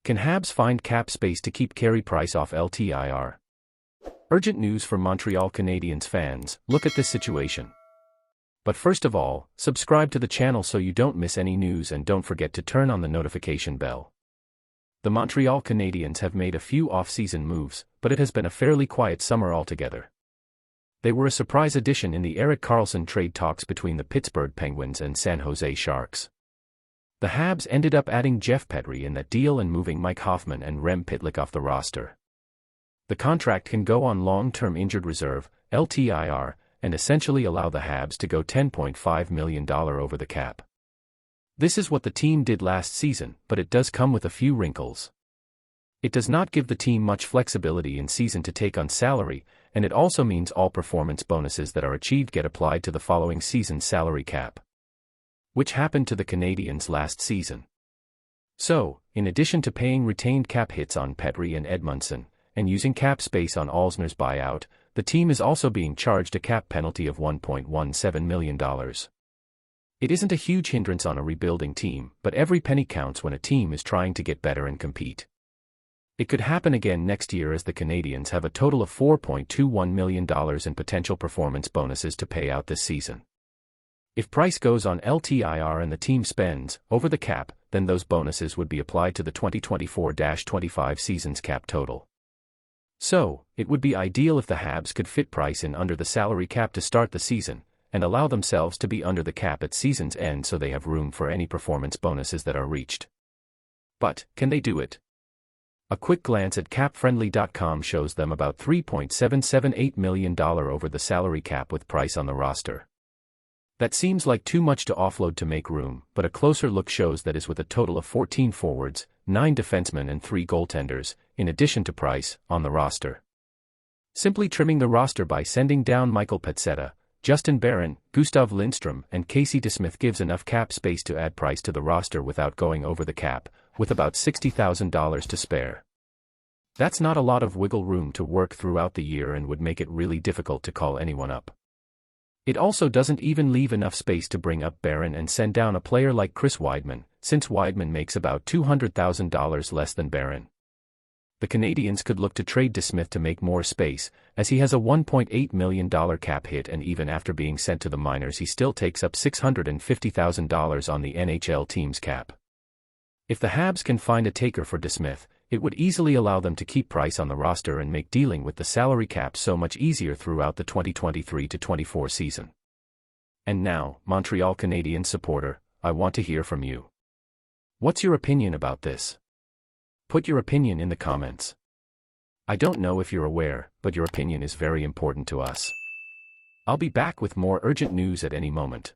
Can Habs find cap space to keep Carey Price off Ltir? Urgent news for Montreal Canadiens fans, look at this situation. But first of all, subscribe to the channel so you don't miss any news and don't forget to turn on the notification bell. The Montreal Canadiens have made a few off-season moves, but it has been a fairly quiet summer altogether. They were a surprise addition in the Erik Karlsson trade talks between the Pittsburgh Penguins and San Jose Sharks. The Habs ended up adding Jeff Petry in that deal and moving Mike Hoffman and Rem Pitlick off the roster. The contract can go on long-term injured reserve, LTIR, and essentially allow the Habs to go $10.5 million over the cap. This is what the team did last season, but it does come with a few wrinkles. It does not give the team much flexibility in season to take on salary, and it also means all performance bonuses that are achieved get applied to the following season's salary cap, which happened to the Canadiens last season. So, in addition to paying retained cap hits on Petry and Edmundson, and using cap space on Alzner's buyout, the team is also being charged a cap penalty of $1.17 million. It isn't a huge hindrance on a rebuilding team, but every penny counts when a team is trying to get better and compete. It could happen again next year as the Canadiens have a total of $4.21 million in potential performance bonuses to pay out this season. If Price goes on LTIR and the team spends over the cap, then those bonuses would be applied to the 2024-25 season's cap total. So, it would be ideal if the Habs could fit Price in under the salary cap to start the season, and allow themselves to be under the cap at season's end so they have room for any performance bonuses that are reached. But, can they do it? A quick glance at CapFriendly.com shows them about $3.778 million over the salary cap with Price on the roster. That seems like too much to offload to make room, but a closer look shows that is with a total of 14 forwards, 9 defensemen and 3 goaltenders, in addition to Price, on the roster. Simply trimming the roster by sending down Michael Pezzetta, Justin Barron, Gustav Lindstrom and Casey DeSmith gives enough cap space to add Price to the roster without going over the cap, with about $60,000 to spare. That's not a lot of wiggle room to work throughout the year and would make it really difficult to call anyone up. It also doesn't even leave enough space to bring up Barron and send down a player like Chris Wideman, since Wideman makes about $200,000 less than Barron. The Canadiens could look to trade DeSmith to make more space, as he has a $1.8 million cap hit and even after being sent to the minors he still takes up $650,000 on the NHL team's cap. If the Habs can find a taker for DeSmith, it would easily allow them to keep Price on the roster and make dealing with the salary cap so much easier throughout the 2023-24 season. And now, Montreal Canadiens supporter, I want to hear from you. What's your opinion about this? Put your opinion in the comments. I don't know if you're aware, but your opinion is very important to us. I'll be back with more urgent news at any moment.